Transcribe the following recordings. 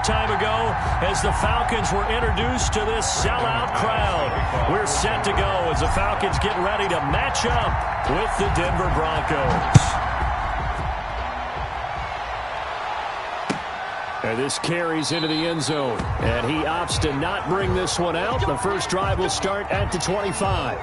time ago as the Falcons were introduced to this sellout crowd. We're set to go as the Falcons get ready to match up with the Denver Broncos. And this carries into the end zone. And he opts to not bring this one out. The first drive will start at the 25.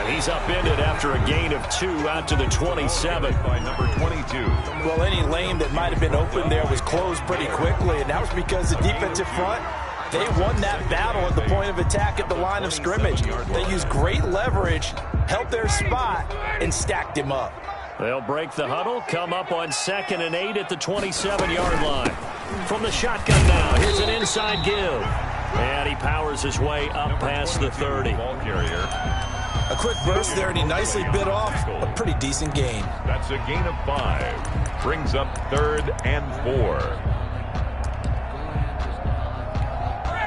He's upended after a gain of 2 out to the 27 by number 22. Well, any lane that might have been open there was closed pretty quickly, and that was because the defensive front, they won that battle at the point of attack at the line of scrimmage. They used great leverage, held their spot, and stacked him up. They'll break the huddle, come up on 2nd and 8 at the 27-yard line. From the shotgun now, here's an inside give. And he powers his way up past the 30. Ball carrier. A quick burst there, and he nicely bit off a pretty decent gain. That's a gain of 5. Brings up 3rd and 4.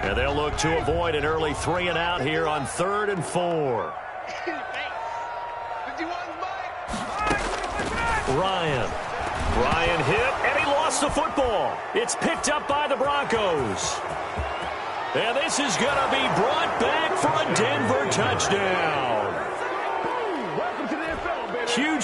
And they'll look to avoid an early 3 and out here on 3rd and 4. Ryan hit, and he lost the football. It's picked up by the Broncos. And this is going to be brought back for a Denver touchdown.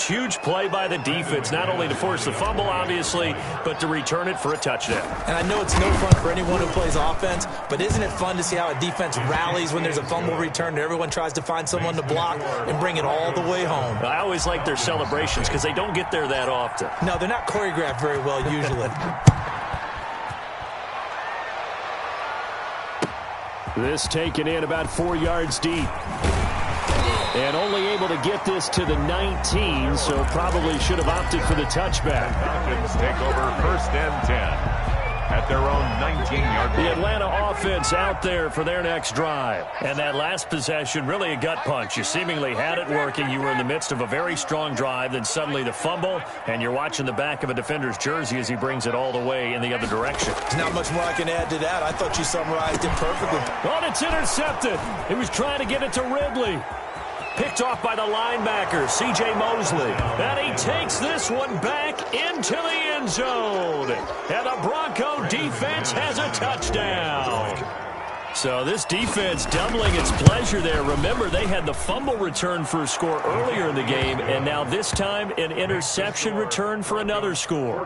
Huge play by the defense, not only to force the fumble, obviously, but to return it for a touchdown. And I know it's no fun for anyone who plays offense, but isn't it fun to see how a defense rallies when there's a fumble return and everyone tries to find someone to block and bring it all the way home? I always like their celebrations because they don't get there that often. No, they're not choreographed very well usually. This taken in about 4 yards deep. And only able to get this to the 19, so probably should have opted for the touchback. Falcons take over 1st and 10 at their own 19-yard line. The Atlanta offense out there for their next drive. And that last possession, really a gut punch. You seemingly had it working. You were in the midst of a very strong drive, then suddenly the fumble, and you're watching the back of a defender's jersey as he brings it all the way in the other direction. There's not much more I can add to that. I thought you summarized it perfectly. Oh, it's intercepted. He was trying to get it to Ridley. Picked off by the linebacker, C.J. Mosley. And he takes this one back into the end zone. And the Bronco defense has a touchdown. So this defense doubling its pleasure there. Remember, they had the fumble return for a score earlier in the game, and now this time an interception return for another score.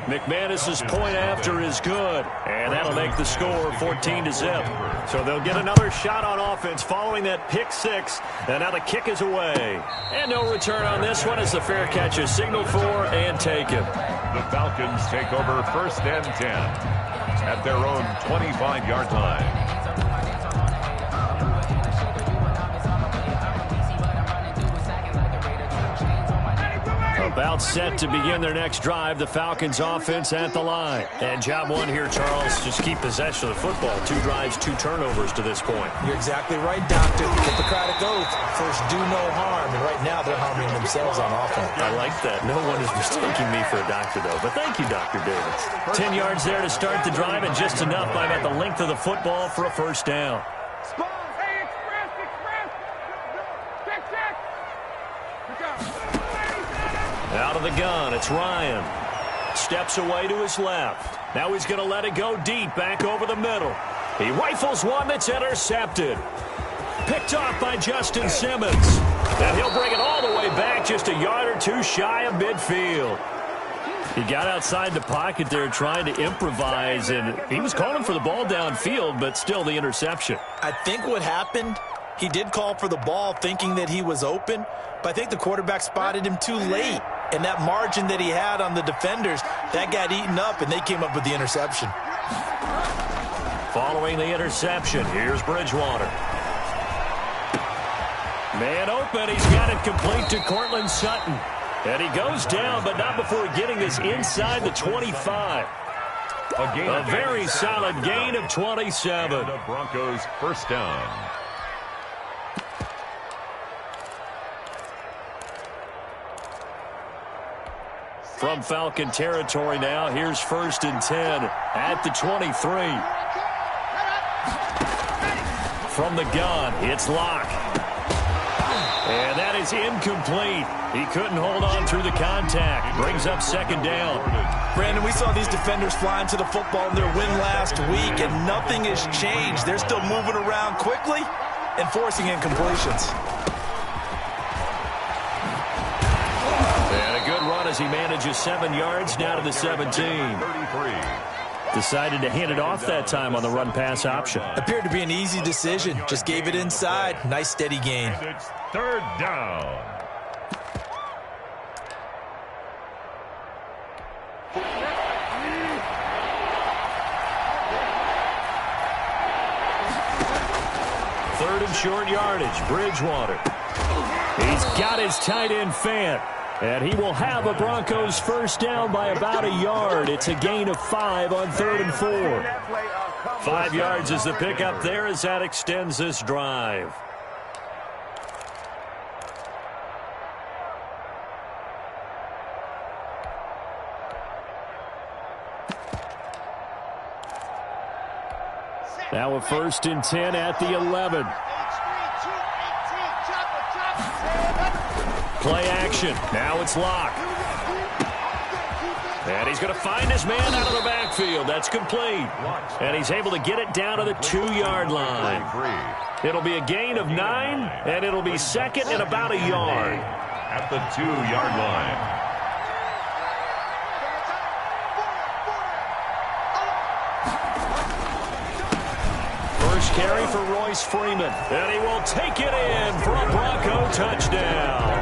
McManus's point after is good, and that'll make the score 14-0. So they'll get another shot on offense following that pick 6, and now the kick is away. And no return on this one as the fair catch is signaled for and taken. The Falcons take over 1st and 10 at their own 25-yard line. About set to begin their next drive, the Falcons offense at the line. And job 1 here, Charles, just keep possession of the football. 2 drives, 2 turnovers to this point. You're exactly right, Doctor. The Hippocratic Oath, first do no harm. And right now they're harming themselves on offense. I like that. No one is mistaking me for a doctor, though. But thank you, Dr. Davis. 10 yards there to start the drive, and just enough by about the length of the football for a first down. Out of the gun, it's Ryan. Steps away to his left. Now he's going to let it go deep, back over the middle. He rifles one that's intercepted. Picked off by Justin Simmons. And he'll bring it all the way back, just a yard or 2 shy of midfield. He got outside the pocket there trying to improvise, and he was calling for the ball downfield, but still the interception. I think what happened, he did call for the ball thinking that he was open, but I think the quarterback spotted him too late. And that margin that he had on the defenders, that got eaten up, and they came up with the interception. Following the interception, here's Bridgewater. Man open, he's got it complete to Cortland Sutton. And he goes down, but not before getting this inside the 25. A very solid gain of 27. The Broncos first down. from Falcon territory now. Here's 1st and 10 at the 23. From the gun, it's Locke. And that is incomplete. He couldn't hold on through the contact. Brings up 2nd down. Brandon, we saw these defenders flying to the football in their win last week, and nothing has changed. They're still moving around quickly and forcing incompletions. And a good run as he manages 7 yards down to the 17. 33. Decided to hand it off that time on the run-pass option. Appeared to be an easy decision. Just gave it inside. Nice steady gain. And it's 3rd down. Third and short yardage, Bridgewater. He's got his tight end Fant. And he will have a Broncos 1st down by about a yard. It's a gain of 5 on 3rd and 4. 5 yards is the pickup there as that extends this drive. Now a 1st and 10 at the 11. Play action. Now it's Locke. And he's going to find his man out of the backfield. That's complete. And he's able to get it down to the 2-yard line. It'll be a gain of 9, and it'll be 2nd and about a yard. At the 2-yard line. First carry for Royce Freeman. And he will take it in for a Bronco touchdown.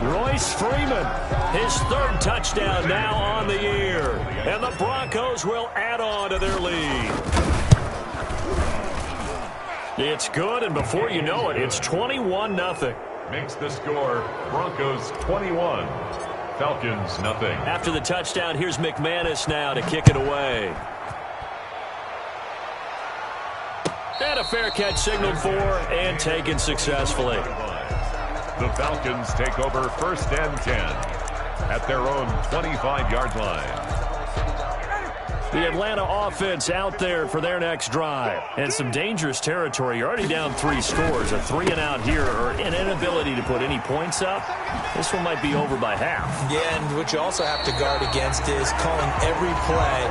Royce Freeman, his 3rd touchdown now on the year. And the Broncos will add on to their lead. It's good, and before you know it, it's 21-0. Makes the score Broncos 21, Falcons nothing. After the touchdown, here's McManus now to kick it away. And a fair catch signaled for and taken successfully. The Falcons take over 1st and 10 at their own 25-yard line. The Atlanta offense out there for their next drive. And some dangerous territory. You're already down 3 scores. A 3-and-out here or an inability to put any points up. This one might be over by half. Yeah, and what you also have to guard against is calling every play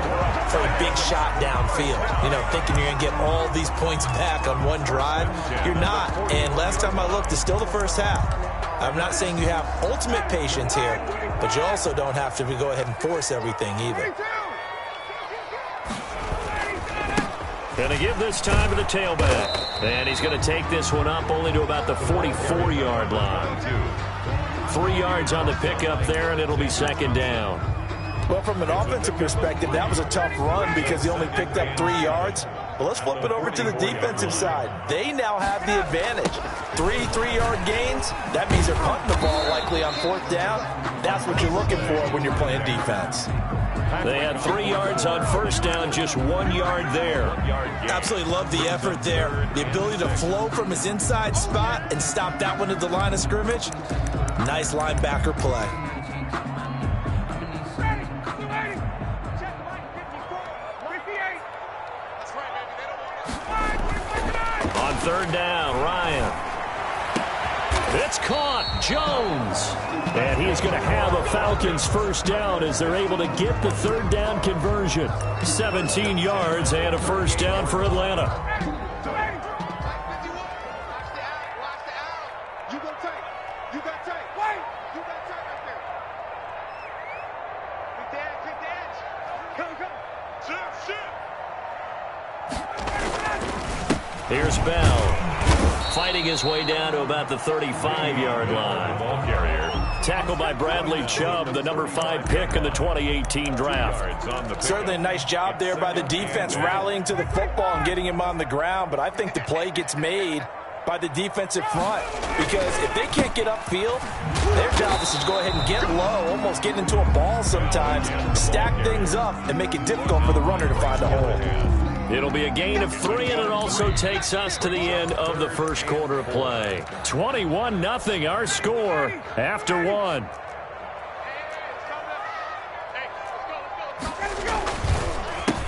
for a big shot downfield. You know, thinking you're going to get all these points back on one drive. You're not. And last time I looked, it's still the first half. I'm not saying you have ultimate patience here, but you also don't have to go ahead and force everything either. Going to give this time to the tailback. And he's going to take this one up only to about the 44-yard line. 3 yards on the pickup there, and it'll be 2nd down. Well, from an offensive perspective, that was a tough run because he only picked up 3 yards. But let's flip it over to the defensive side. They now have the advantage. 3 3-yard gains. That means they're punting the ball likely on 4th down. That's what you're looking for when you're playing defense. They had 3 yards on 1st down, just 1 yard there. Absolutely love the effort there. The ability to flow from his inside spot and stop that one at the line of scrimmage. Nice linebacker play. On 3rd down, Ryan. It's caught. Jones. And he's going to have a Falcons 1st down as they're able to get the 3rd down conversion. 17 yards and a 1st down for Atlanta. Here's Bell. Fighting his way down to about the 35-yard line. Ball carrier. Tackled by Bradley Chubb, the number 5 pick in the 2018 draft. Certainly a nice job there by the defense rallying to the football and getting him on the ground, but I think the play gets made by the defensive front because if they can't get upfield, their job is to go ahead and get low, almost get into a ball sometimes, stack things up, and make it difficult for the runner to find a hole. It'll be a gain of 3, and it also takes us to the end of the 1st quarter of play. 21-0, our score after 1.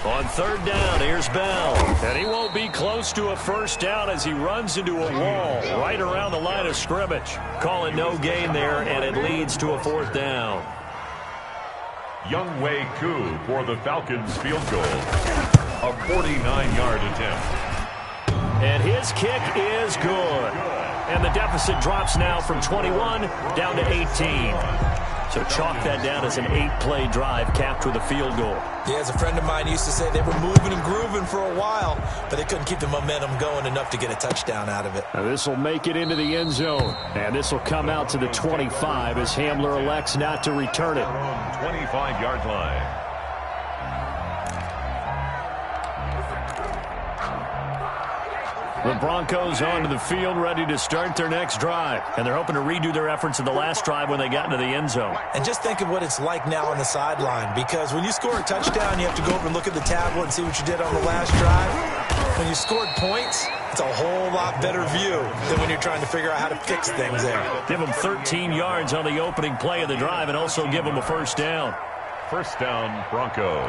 On third down, here's Bell. And he won't be close to a first down as he runs into a wall right around the line of scrimmage. Calling no gain there, and it leads to a fourth down. Younghoe Koo for the Falcons field goal. A 49-yard attempt. And his kick is good. And the deficit drops now from 21 down to 18. So chalk that down as an 8-play drive capped with a field goal. Yeah, as a friend of mine used to say, they were moving and grooving for a while, but they couldn't keep the momentum going enough to get a touchdown out of it. Now this will make it into the end zone. And this will come out to the 25 as Hamler elects not to return it. 25-yard line. The Broncos onto the field, ready to start their next drive. And they're hoping to redo their efforts in the last drive when they got into the end zone. And just think of what it's like now on the sideline, because when you score a touchdown, you have to go over and look at the tablet and see what you did on the last drive. When you scored points, it's a whole lot better view than when you're trying to figure out how to fix things there. Give them 13 yards on the opening play of the drive and also give them a first down. First down, Broncos.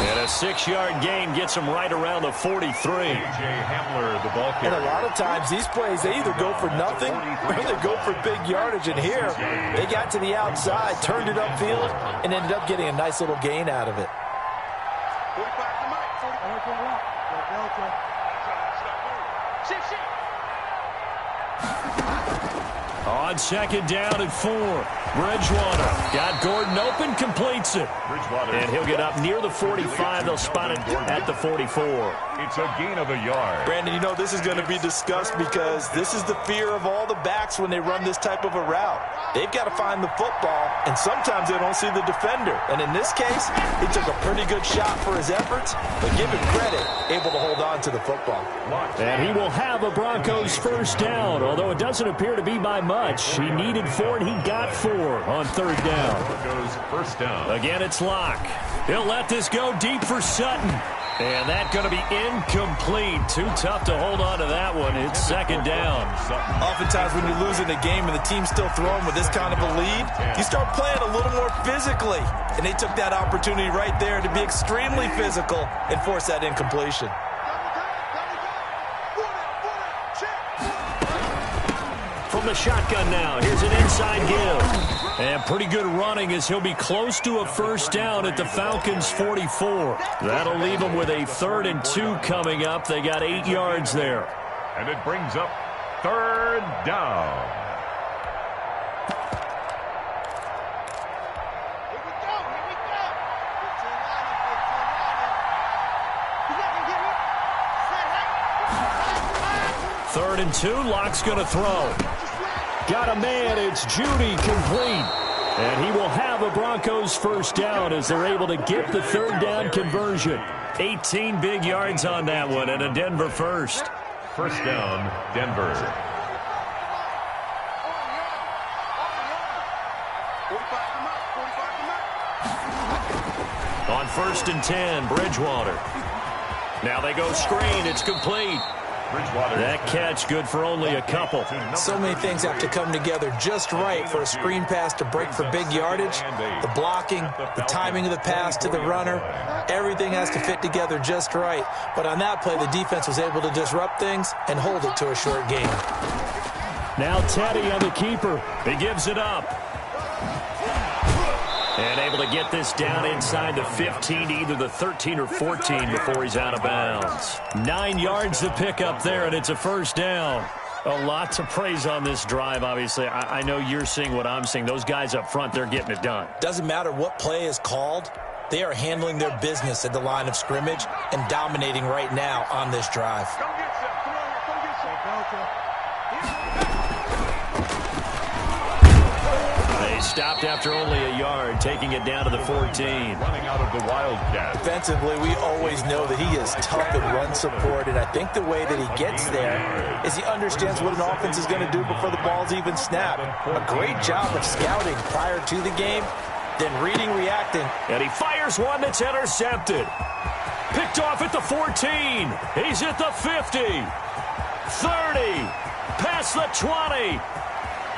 And a 6-yard gain gets them right around the 43. Hamler, the ball carrier. And a lot of times these plays, they either go for nothing or they go for big yardage. And here, they got to the outside, turned it upfield, and ended up getting a nice little gain out of it. On second down and 4. Bridgewater got Gordon open, completes it. And he'll get up near the 45. They'll spot it at the 44. It's a gain of a yard. Brandon, you know this is going to be discussed because this is the fear of all the backs when they run this type of a route. They've got to find the football, and sometimes they don't see the defender. And in this case, he took a pretty good shot for his efforts, but give him credit, able to hold on to the football. And he will have a Broncos first down, although it doesn't appear to be by much. He needed 4, and he got 4 on third down. Broncos first down. Again, it's Locke. He'll let this go deep for Sutton. And that's going to be incomplete. Too tough to hold on to that one. It's second down. Oftentimes when you're losing a game and the team's still throwing with this kind of a lead, you start playing a little more physically. And they took that opportunity right there to be extremely physical and force that incompletion. From the shotgun now, here's an inside give. And pretty good running as he'll be close to a first down at the Falcons' 44. That'll leave them with a 3rd and 2 coming up. They got 8 yards there. And it brings up third down. Third and 2, Locke's going to throw. Got a man, it's Judy, complete. And he will have a Broncos first down as they're able to get the third down conversion. 18 big yards on that one and a Denver first. First down, Denver. On 1st and 10, Bridgewater. Now they go screen, it's complete. That catch good for only a couple. So many things have to come together just right for a screen pass to break for big yardage. The blocking, the timing of the pass to the runner, everything has to fit together just right. But on that play, the defense was able to disrupt things and hold it to a short gain. Now Teddy on the keeper. He gives it up. And able to get this down inside the 15 to either the 13 or 14 before he's out of bounds. 9 yards to pick up there, and it's a first down. A lot to praise on this drive, obviously. I know you're seeing what I'm seeing. Those guys up front, they're getting it done. Doesn't matter what play is called. They are handling their business at the line of scrimmage and dominating right now on this drive. Stopped after only a yard, taking it down to the 14. Running out of the Wildcat. Defensively, we always know that he is tough in run support, and I think the way that he gets there is he understands what an offense is going to do before the ball's even snapped. A great job of scouting prior to the game, then reading, reacting. And he fires Fires one that's intercepted. Picked off at the 14. He's at the 50. 30. Past the 20.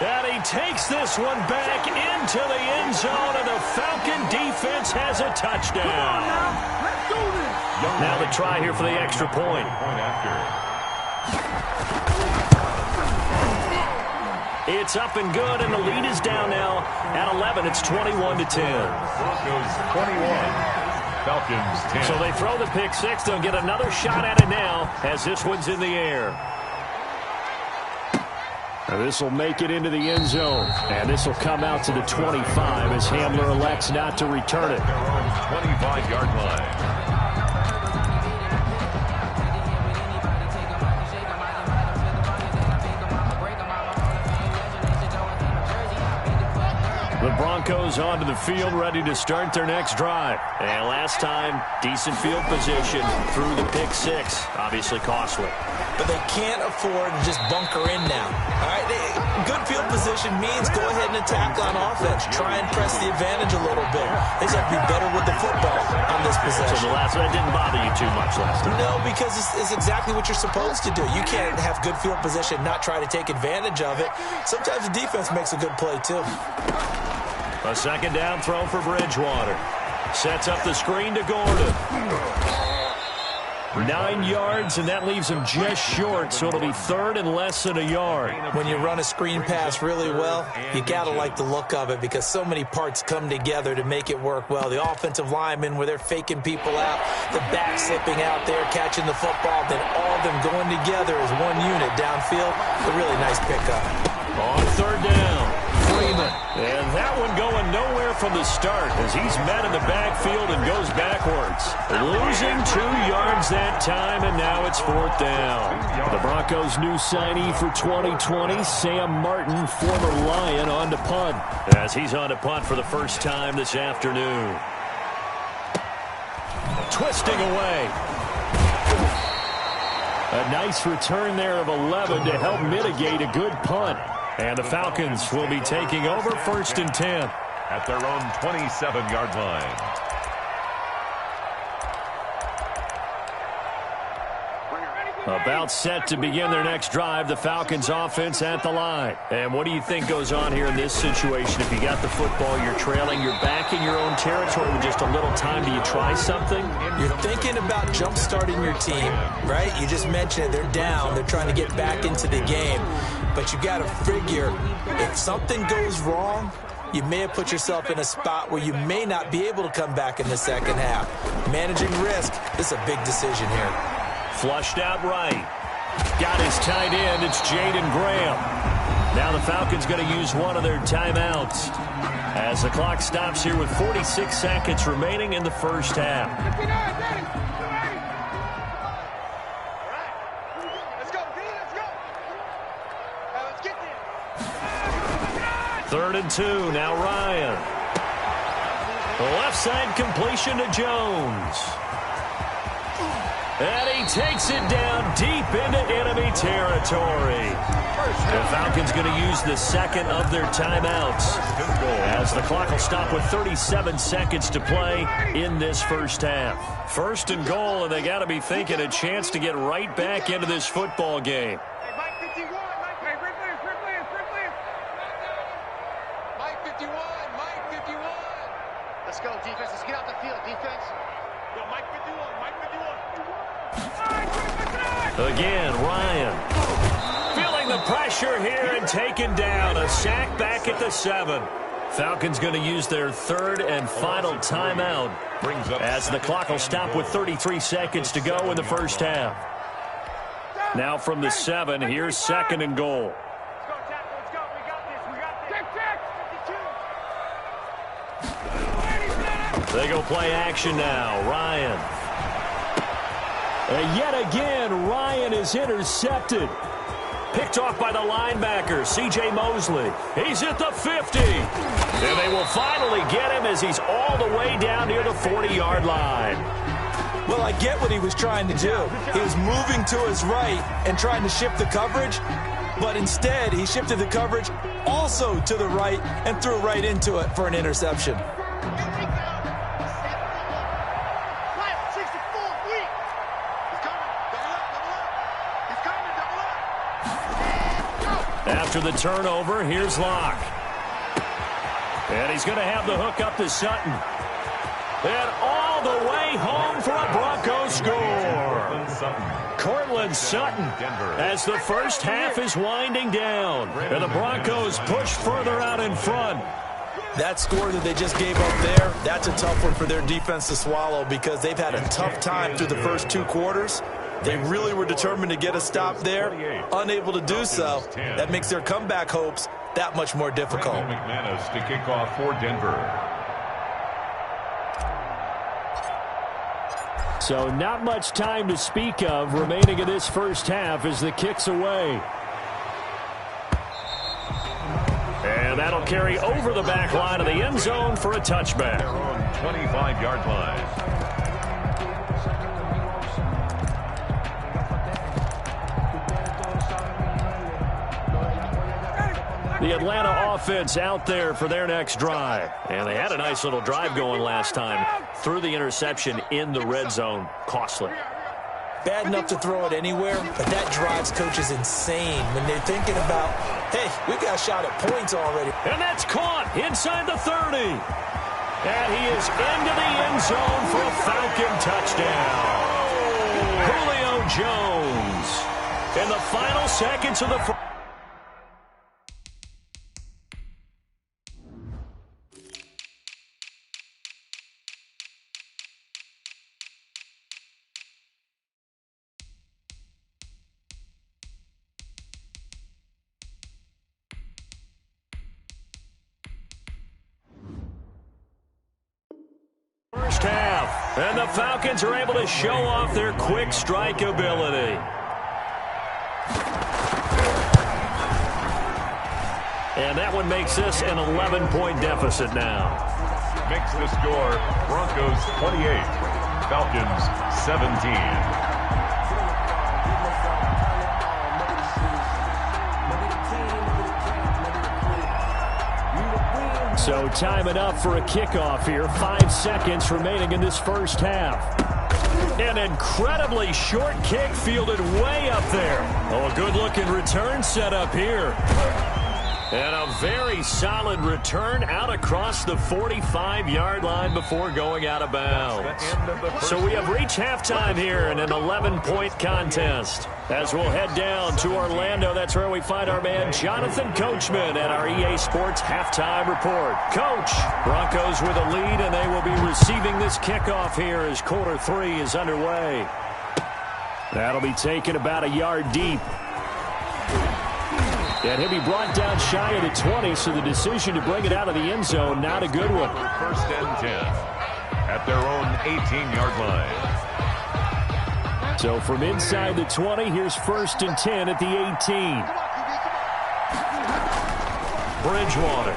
And he takes this one back into the end zone, and the Falcon defense has a touchdown. Come on now. Let's do this. Now the try here for the extra point. It's up and good, and the lead is down now at 11. It's 21-10. Broncos 21. Falcons 10. So they throw the pick six. They'll get another shot at it now as this one's in the air. This will make it into the end zone, and this will come out to the 25 as Hamler elects not to return it. Their own 25-yard line. The Broncos onto the field, ready to start their next drive. And last time, decent field position through the pick six. Obviously costly. But they can't afford to just bunker in now. All right, good field position means go ahead and attack on offense. Try and press the advantage a little bit. They just have to be better with the football on this possession. So the last one didn't bother you too much last time? No, because it's exactly what you're supposed to do. You can't have good field position, not try to take advantage of it. Sometimes the defense makes a good play, too. A second down throw for Bridgewater. Sets up the screen to Gordon. 9 yards, and that leaves him just short, so it'll be third and less than a yard. When you run a screen pass really well, you got to like the look of it because so many parts come together to make it work well. The offensive linemen, where they're faking people out, the back slipping out there, catching the football, then all of them going together as one unit downfield. A really nice pickup. On third down, Freeman. And that one going nowhere from the start as he's met in the backfield and goes backwards. Losing 2 yards that time, and now it's fourth down. The Broncos' new signee for 2020, Sam Martin, former Lion, on to punt. As he's on to punt for the first time this afternoon. Twisting away. A nice return there of 11 to help mitigate a good punt. And the Falcons will be taking over first and 10. At their own 27-yard line. About set to begin their next drive, the Falcons offense at the line. And what do you think goes on here in this situation? If you got the football, you're trailing, you're back in your own territory with just a little time. Do you try something? You're thinking about jump-starting your team, right? You just mentioned it. They're down. They're trying to get back into the game. But you got to figure if something goes wrong, you may have put yourself in a spot where you may not be able to come back in the second half. Managing risk, this is a big decision here. Flushed out right. Got his tight end. It's Jaden Graham. Now the Falcons going to use one of their timeouts as the clock stops here with 46 seconds remaining in the first half. Third and 2. Now Ryan. The left side completion to Jones. And he takes it down deep into enemy territory. The Falcons going to use the second of their timeouts as the clock will stop with 37 seconds to play in this first half. First and goal, and they got to be thinking a chance to get right back into this football game. Mike 51, Mike 51. Let's go, defense. Let's get out the field, defense. Yo, Mike 51, Mike 51. Again, Ryan. Feeling the pressure here and taken down. A sack back at the 7. Falcons going to use their third and final timeout as the clock will stop with 33 seconds to go in the first half. Now from the 7, here's second and goal. They go play action now. Ryan. And yet again, Ryan is intercepted. Picked off by the linebacker, C.J. Mosley. He's at the 50. And they will finally get him as he's all the way down near the 40-yard line. Well, I get what he was trying to do. He was moving to his right and trying to shift the coverage, but instead he shifted the coverage also to the right and threw right into it for an interception. After the turnover, here's Locke. And he's going to have the hook up to Sutton. And all the way home for a Broncos score. Cortland Sutton as the first half is winding down. And the Broncos push further out in front. That score that they just gave up there, that's a tough one for their defense to swallow because they've had a tough time through the first 2 quarters. They really were determined to get a stop there, unable to do so. That makes their comeback hopes that much more difficult. McManus to kick off for Denver. So not much time to speak of remaining in this first half as the kick's away. And that'll carry over the back line of the end zone for a touchback. Their own 25-yard line. The Atlanta offense out there for their next drive. And they had a nice little drive going last time. Threw the interception in the red zone. Costly. Bad enough to throw it anywhere, but that drives coaches insane when they're thinking about, hey, we've got a shot at points already. And that's caught inside the 30. And he is into the end zone for a Falcon touchdown. Julio Jones in the final seconds of the first half, and the Falcons are able to show off their quick strike ability. And that one makes this an 11-point deficit now. Makes the score Broncos 28, Falcons 17. So time enough for a kickoff here. 5 seconds remaining in this first half. An incredibly short kick fielded way up there. Oh, a good-looking return set up here. And a very solid return out across the 45-yard line before going out of bounds. So we have reached halftime here in an 11-point contest. As we'll head down to Orlando, that's where we find our man Jonathan Coachman at our EA Sports Halftime Report. Coach, Broncos with a lead, and they will be receiving this kickoff here as quarter 3 is underway. That'll be taken about a yard deep. And he'll be brought down shy of the 20, so the decision to bring it out of the end zone, not a good one. First and 10 at their own 18-yard line. So from inside the 20, here's first and 10 at the 18. Bridgewater.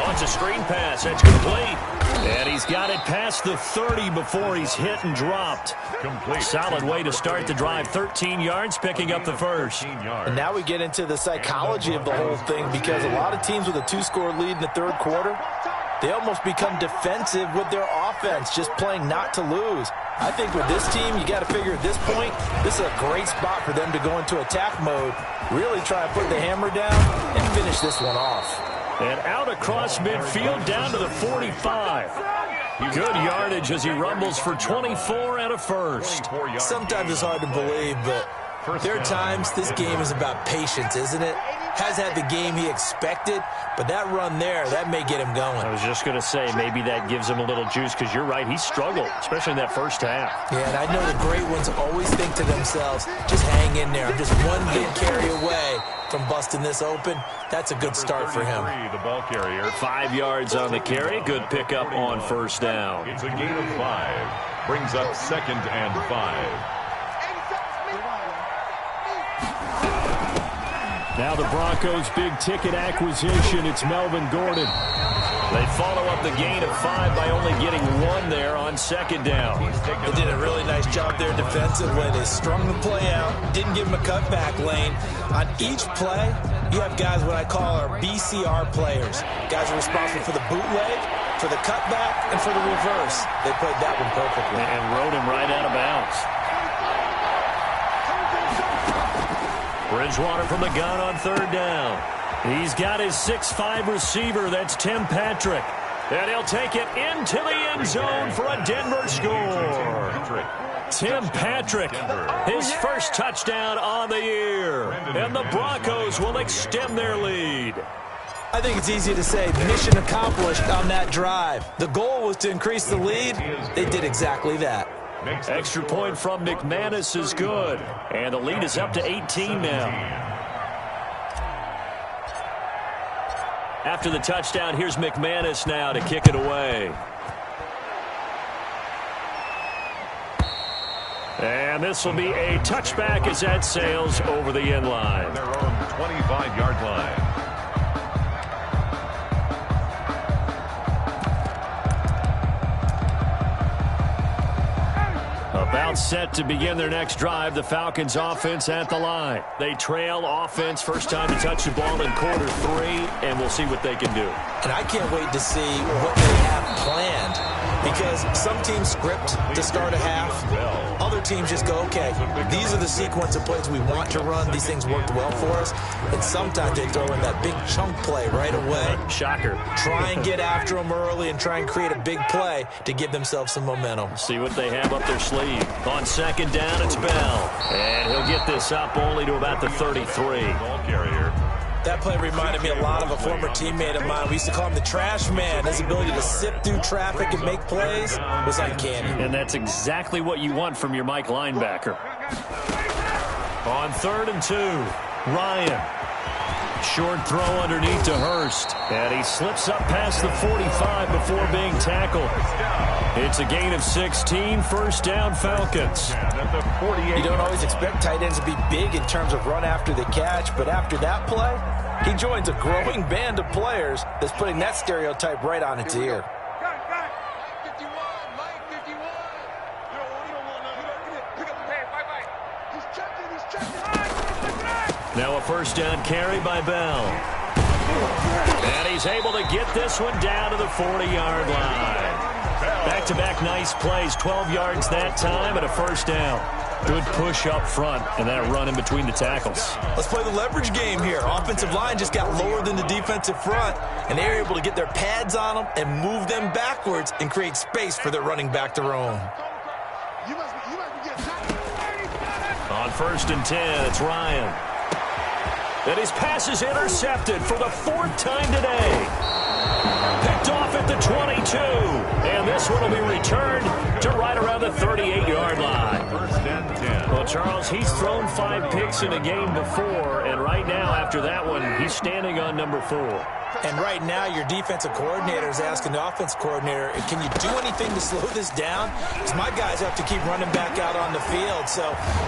Oh, it's a screen pass. That's complete. And he's got it past the 30 before he's hit and dropped. Complete. Solid way to start the drive. 13 yards, picking up the first. And now we get into the psychology of the whole thing because a lot of teams with a 2-score lead in the third quarter, they almost become defensive with their offense, just playing not to lose. I think with this team, you got to figure at this point, this is a great spot for them to go into attack mode, really try to put the hammer down and finish this one off. And out across midfield down to the 45. Good yardage as he rumbles for 24 and a first. Sometimes it's hard to believe, but there are times this game is about patience, isn't it? Has had the game he expected, but that run there, that may get him going. I was just going to say, maybe that gives him a little juice because you're right, he struggled, especially in that first half. Yeah, and I know the great ones always think to themselves, just hang in there. I'm just one big carry away from busting this open. That's a good start for him. The ball carrier. 5 yards on the carry. Good pickup on first down. It's a gain of 5. Brings up second and 5. Now the Broncos' big-ticket acquisition. It's Melvin Gordon. They follow up the gain of 5 by only getting 1 there on second down. They did a really nice job there defensively. They strung the play out, didn't give him a cutback lane. On each play, you have guys what I call our BCR players. Guys are responsible for the bootleg, for the cutback, and for the reverse. They played that one perfectly. And rode him right out of bounds. Bridgewater from the gun on third down. He's got his 6'5" receiver. That's Tim Patrick. And he'll take it into the end zone for a Denver score. Tim Patrick, his first touchdown on the year. And the Broncos will extend their lead. I think it's easy to say mission accomplished on that drive. The goal was to increase the lead. They did exactly that. Extra point from McManus is good. And the lead is up to 18 now. After the touchdown, here's McManus now to kick it away. And this will be a touchback as that sails over the end line. Their own 25-yard line. About set to begin their next drive, the Falcons offense at the line. They trail offense, first time to touch the ball in quarter 3, and we'll see what they can do. And I can't wait to see what they have planned, because some teams script to start a half. Other teams just go, okay, these are the sequence of plays we want to run. These things worked well for us. And sometimes they throw in that big chunk play right away. Shocker. Try and get after them early and try and create a big play to give themselves some momentum. See what they have up their sleeve. On second down, it's Bell. And he'll get this up only to about the 33. Ball carrier. That play reminded me a lot of a former teammate of mine. We used to call him the trash man. His ability to sift through traffic and make plays was uncanny. And that's exactly what you want from your Mike linebacker. On 3rd and 2, Ryan. Short throw underneath to Hurst. And he slips up past the 45 before being tackled. It's a gain of 16, first down Falcons. You don't always expect tight ends to be big in terms of run after the catch, but after that play, he joins a growing band of players that's putting that stereotype right on its ear. Now a first down carry by Bell. And he's able to get this one down to the 40-yard line. Back-to-back nice plays, 12 yards that time and a first down. Good push up front and that run in between the tackles. Let's play the leverage game here. Offensive line just got lower than the defensive front, and they were able to get their pads on them and move them backwards and create space for their running back to roam. On 1st and 10, it's Ryan. And his pass is intercepted for the 4th time today. Picked off at the 22. And this one will be returned to right around the 38-yard line. 1st and 10. Well, Charles, he's thrown 5 picks in a game before. And right now, after that one, he's standing on number 4. And right now, your defensive coordinator is asking the offensive coordinator, can you do anything to slow this down? Because my guys have to keep running back out on the field. So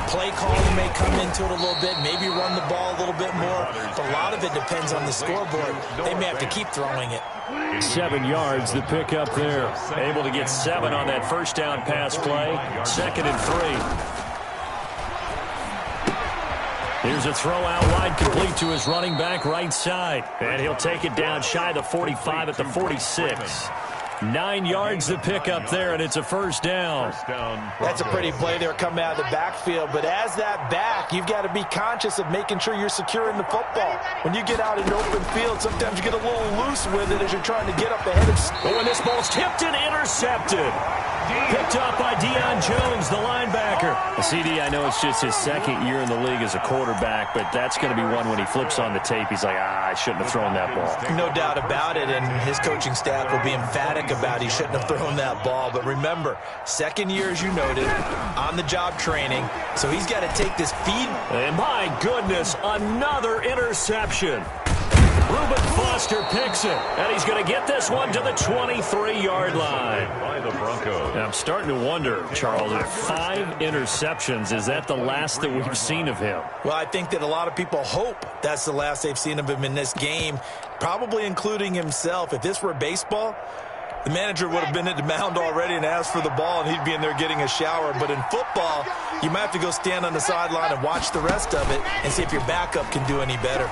play calling may come into it a little bit, maybe run the ball a little bit more. But a lot of it depends on the scoreboard. They may have to keep throwing it. 7 yards, the pick up there. Able to get 7 on that first down pass play. 2nd and 3. Here's a throw out wide, complete to his running back right side. And he'll take it down shy of the 45 at the 46. 9 yards the pick up there, and it's a first down. That's a pretty play there coming out of the backfield. But as that back, you've got to be conscious of making sure you're securing the football. When you get out in open field, sometimes you get a little loose with it as you're trying to get up ahead of... But when this ball's tipped and intercepted. Picked up by Deion Jones, the linebacker. CD, I know it's just his 2nd year in the league as a quarterback, but that's going to be one when he flips on the tape. He's like, I shouldn't have thrown that ball. No doubt about it, and his coaching staff will be emphatic about he shouldn't have thrown that ball. But remember, 2nd year, as you noted, on-the-job training, so he's got to take this feed. And my goodness, another interception. Reuben Foster picks it, and he's going to get this one to the 23-yard line. By the Broncos. And I'm starting to wonder, Charles, if 5 interceptions, is that the last that we've seen of him? Well, I think that a lot of people hope that's the last they've seen of him in this game, probably including himself. If this were baseball, the manager would have been at the mound already and asked for the ball, and he'd be in there getting a shower. But in football, you might have to go stand on the sideline and watch the rest of it and see if your backup can do any better.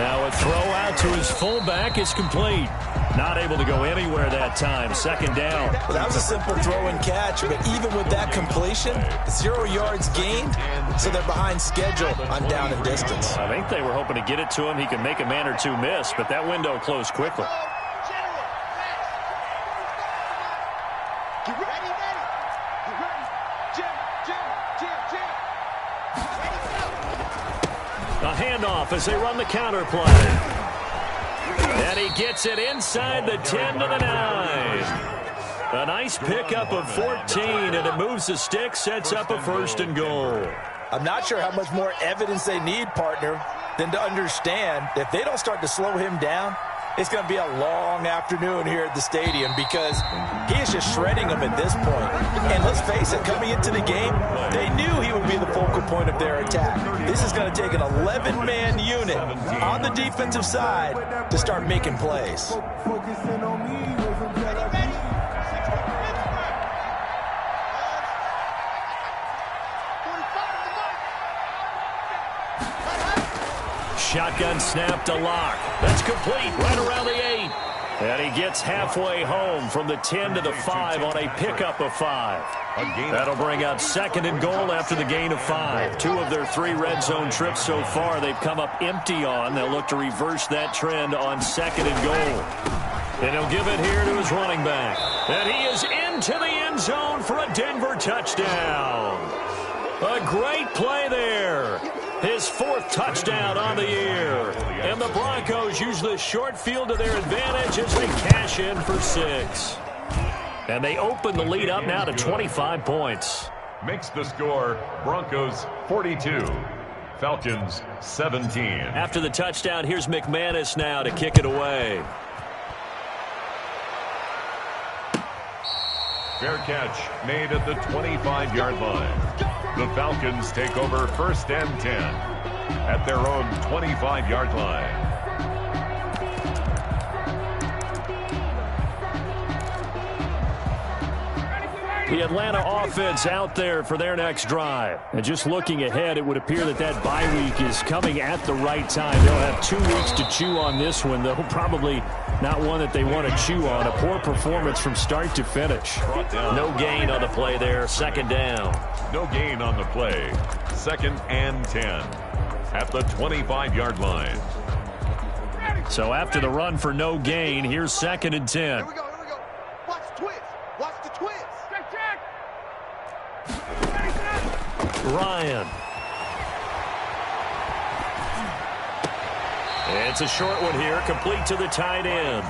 Now a throw out to his fullback is complete. Not able to go anywhere that time. Second down. Well, that was a simple throw and catch, but even with that completion, 0 yards gained, so they're behind schedule on down and distance. I think they were hoping to get it to him. He could make a man or two miss, but that window closed quickly. Get ready, ready. Get ready. Jim. A handoff as they run the counter play. And he gets it inside the 10 to the 9. A nice pickup of 14, and it moves the stick, sets up a 1st and goal. I'm not sure how much more evidence they need, partner, than to understand that if they don't start to slow him down, it's going to be a long afternoon here at the stadium because he is just shredding them at this point. And let's face it, coming into the game, they knew he would be the focal point of their attack. This is going to take an 11-man unit on the defensive side to start making plays. Shotgun snap to Locke. That's complete right around the 8. And he gets halfway home from the 10 to the 5 on a pickup of 5. That'll bring up 2nd and goal after the gain of 5. 2 of their 3 red zone trips so far they've come up empty on. They'll look to reverse that trend on 2nd and goal. And he'll give it here to his running back. And he is into the end zone for a Denver touchdown. A great play there. His 4th touchdown on the year. And the Broncos use the short field to their advantage as they cash in for 6. And they open the lead up now to 25 points. Makes the score Broncos 42, Falcons 17. After the touchdown, here's McManus now to kick it away. Fair catch made at the 25-yard line. The Falcons take over 1st and 10 at their own 25-yard line. The Atlanta offense out there for their next drive. And just looking ahead, it would appear that that bye week is coming at the right time. They'll have 2 weeks to chew on this one, though probably not one that they want to chew on. A poor performance from start to finish. No gain on the play there. 2nd down. No gain on the play. 2nd and 10 at the 25-yard line. So after the run for no gain, here's 2nd and 10. Here we go. Watch the twist. Watch the twist. Check. Ryan. It's a short one here, complete to the tight end.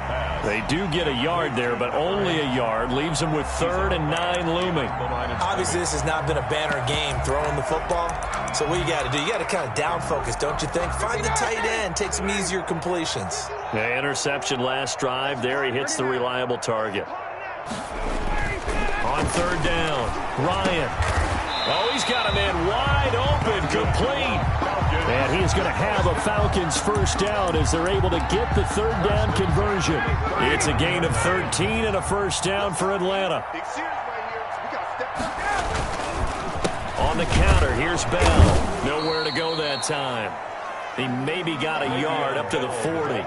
They do get a yard there, but only a yard. Leaves them with 3rd and 9 looming. Obviously, this has not been a banner game throwing the football. So what you got to do, you got to kind of down focus, don't you think? Find the tight end, take some easier completions. The interception last drive. There he hits the reliable target. On 3rd down, Ryan. Oh, he's got a man wide open, complete. And he's going to have a Falcons 1st down as they're able to get the 3rd down conversion. It's a gain of 13 and a 1st down for Atlanta. On the counter, here's Bell. Nowhere to go that time. He maybe got a yard up to the 40.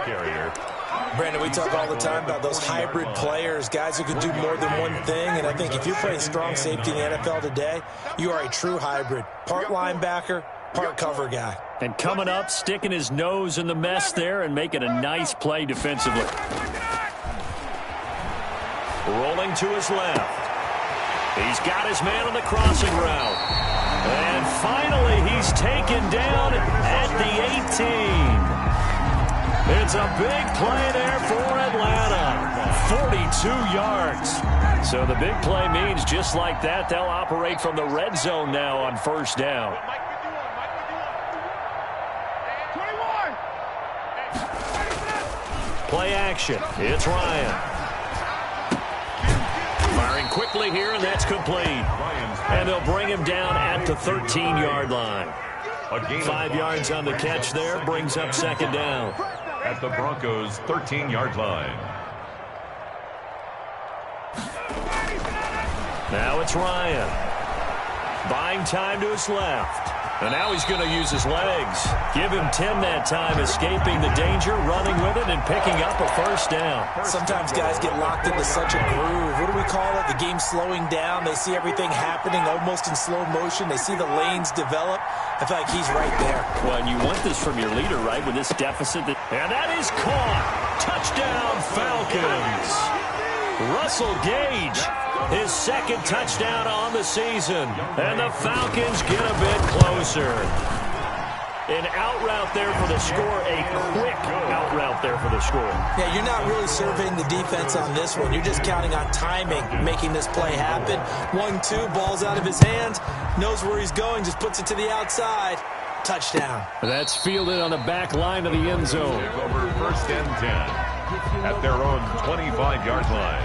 Brandon, we talk all the time about those hybrid players, guys who can do more than one thing, and I think if you're playing strong safety in the NFL today, you are a true hybrid. Part linebacker, part cover guy. And coming up, sticking his nose in the mess there and making a nice play defensively. Rolling to his left. He's got his man on the crossing route. And finally, he's taken down at the 18. It's a big play there for Atlanta. 42 yards. So the big play means just like that, they'll operate from the red zone now on 1st down. Play action. It's Ryan. Firing quickly here, and that's complete. And they'll bring him down at the 13-yard line. 5 yards on the catch there, brings up 2nd down. At the Broncos' 13-yard line. Now it's Ryan. Buying time to his left. And now he's going to use his legs. Give him 10 that time, escaping the danger, running with it, and picking up a first down. Sometimes guys get locked into such a groove. What do we call it? The game slowing down. They see everything happening almost in slow motion. They see the lanes develop. I feel like he's right there. Well, and you want this from your leader, right, with this deficit. And that is caught. Touchdown, Falcons. Russell Gage, his second touchdown on the season. And the Falcons get a bit closer. An out route there for the score, a quick out route there for the score. Yeah, you're not really surveying the defense on this one. You're just counting on timing, making this play happen. 1-2, ball's out of his hands, knows where he's going, just puts it to the outside. Touchdown. That's fielded on the back line of the end zone. Take over first and 10 at their own 25-yard line.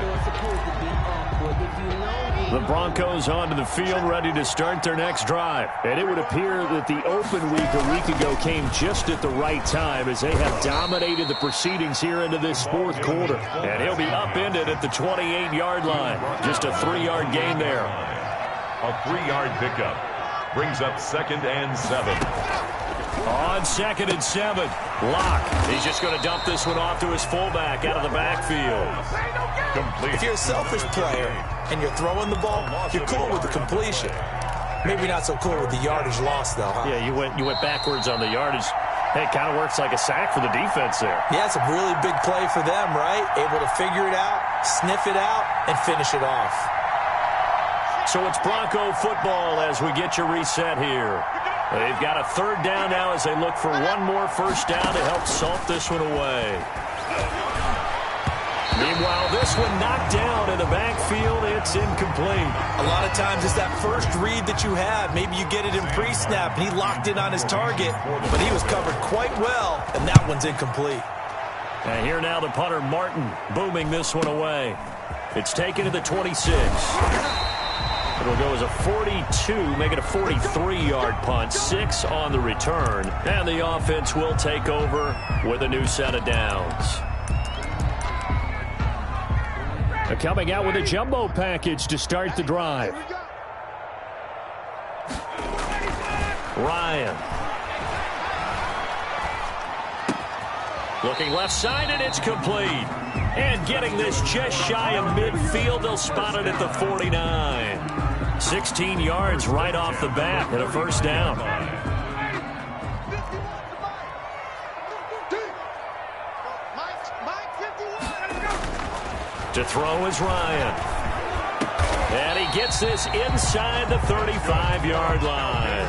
The Broncos onto the field, ready to start their next drive. And it would appear that the open week a week ago came just at the right time as they have dominated the proceedings here into this fourth quarter. And he'll be upended at the 28-yard line. Just a 3-yard gain there. A 3-yard pickup brings up 2nd and 7. On 2nd and 7, Locke. He's just going to dump this one off to his fullback out of the backfield. Complete. If you're a selfish player and you're throwing the ball, you're cool with the completion. Maybe not so cool with the yardage loss, though, huh? Yeah, you went backwards on the yardage. Hey, it kind of works like a sack for the defense there. Yeah, it's a really big play for them, right? Able to figure it out, sniff it out, and finish it off. So it's Bronco football as we get you reset here. They've got a 3rd down now as they look for one more first down to help salt this one away. Meanwhile, this one knocked down in the backfield. It's incomplete. A lot of times it's that first read that you have. Maybe you get it in pre-snap, and he locked in on his target, but he was covered quite well, and that one's incomplete. And here now the punter, Martin, booming this one away. It's taken to the 26. It'll go as a 42, make it a 43-yard punt, 6 on the return. And the offense will take over with a new set of downs. They're coming out with a jumbo package to start the drive. Ryan. Looking left side, and it's complete. And getting this just shy of midfield, they'll spot it at the 49. 16 yards right off the bat and a first down. To throw is Ryan. And he gets this inside the 35-yard line.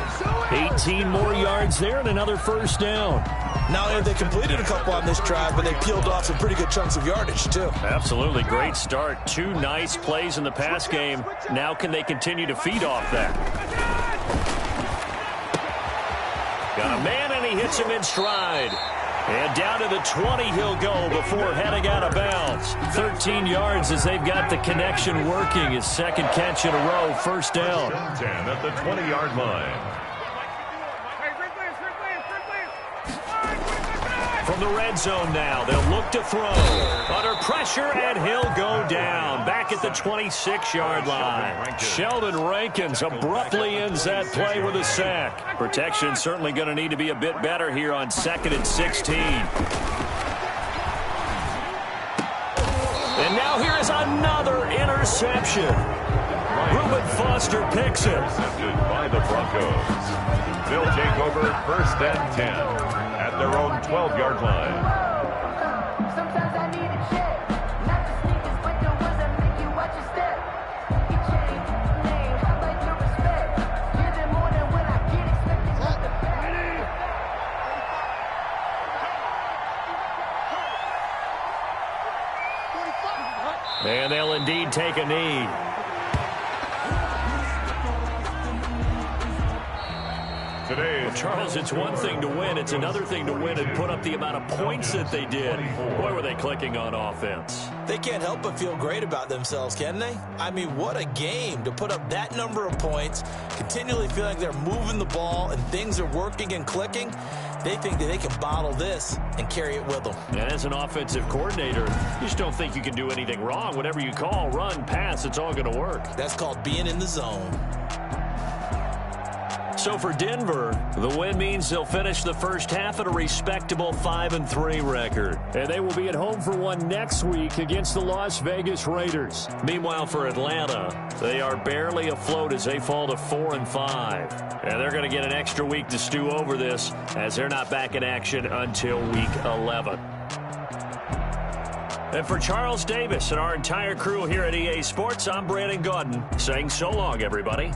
18 more yards there and another first down. Not only have they completed a couple on this drive, but they peeled off some pretty good chunks of yardage, too. Absolutely. Great start. 2 nice plays in the pass game. Now can they continue to feed off that? Got a man, and he hits him in stride. And down to the 20 he'll go before heading out of bounds. 13 yards as they've got the connection working. His second catch in a row, first down. 10 at the 20-yard line. From the red zone now, they'll look to throw. Under pressure, and he'll go down. Back at the 26-yard line. Sheldon Rankins abruptly ends that play with a sack. Protection certainly going to need to be a bit better here on 2nd and 16. And now here is another interception. Reuben Foster picks it. Intercepted by the Broncos. They'll take over first and 10. At their own 12-yard line. Sometimes I need a check, not just sneakers, but the ones that make you watch your step. You change your name, how about your respect? Give it more than when I get expected. Not the best. And they'll indeed take a knee. Well, Charles, it's one thing to win. It's another thing to win and put up the amount of points that they did. Boy, were they clicking on offense. They can't help but feel great about themselves, can they? I mean, what a game to put up that number of points, continually feel like they're moving the ball and things are working and clicking. They think that they can bottle this and carry it with them. And as an offensive coordinator, you just don't think you can do anything wrong. Whatever you call, run, pass, it's all going to work. That's called being in the zone. So for Denver, the win means they'll finish the first half at a respectable 5-3 record. And they will be at home for one next week against the Las Vegas Raiders. Meanwhile, for Atlanta, they are barely afloat as they fall to 4-5. And they're going to get an extra week to stew over this as they're not back in action until week 11. And for Charles Davis and our entire crew here at EA Sports, I'm Brandon Gaudin saying so long, everybody.